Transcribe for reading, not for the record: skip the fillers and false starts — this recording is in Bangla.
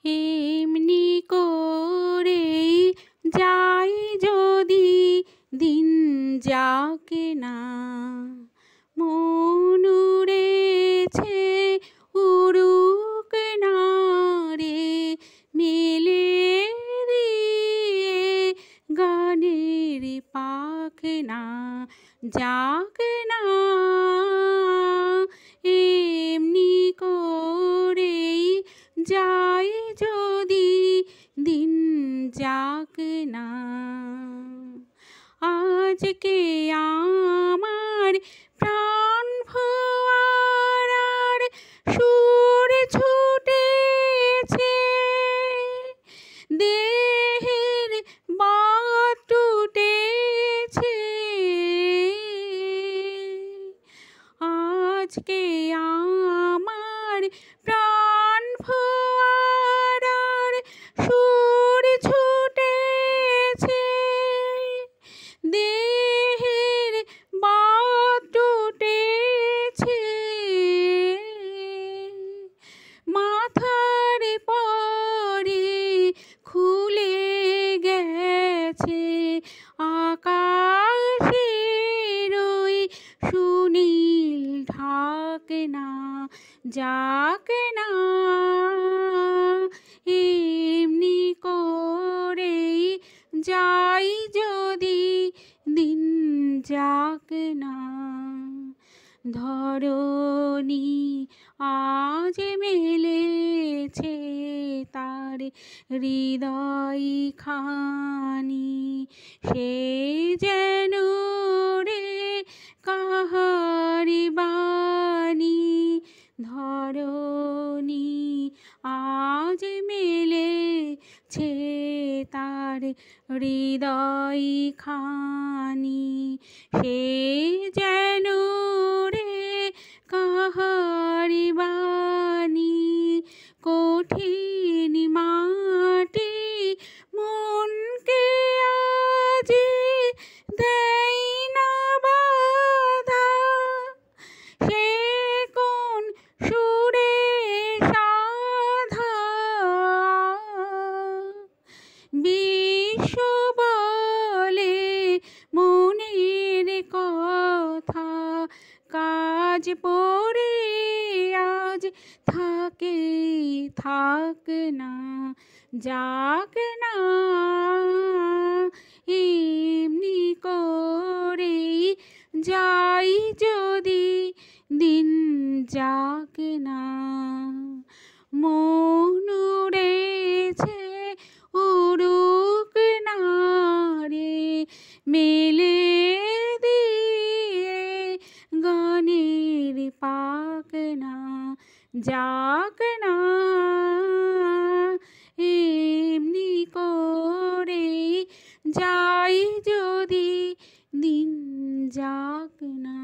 এমনি করেই যাই যদি দিন যাকে না, মন উড়েছে উড়ুক না রে মেলে দিয়ে গানের পাখনা যাক না। এমনি করেই যাই যদি দিন যাক না। আজকে আমার প্রাণ ফোয়ারার সুর ছুটেছে, দেহের বাঁধ টুটেছে। আজকে আমার প্রাণ ফোয়ারার সুর ছুটেছে, দেহের বাঁধ টুটেছে। মাথার পরে খুলে গেছে আকাশের ওই সুনীল ঢাকনা যাক না। এমনি করেই যাই যদি দিন যাক না। ধরণী আজ মেলেছে তার হৃদয় খানি, সে যেন রে কাহারি বাণী। ধরণী আজ মেলেছে তার হৃদয় খানি, সে যেন রে কাহারি বাণী। কঠিন মাটি মনকে আজ দেয় না বাধা, সে কোন সুরে সাধা। বিশ্ব বলে মনের কথা, কাজ পড়ে আজ থাকে থাক না যাক না। এমনি করেই যাই যদি দিন যাক না। মন উড়েছে উড়ুক না রে মেলে দিয়ে গানের পাখনা যাক না। এমনি করেই যাই যদি দিন যাক না।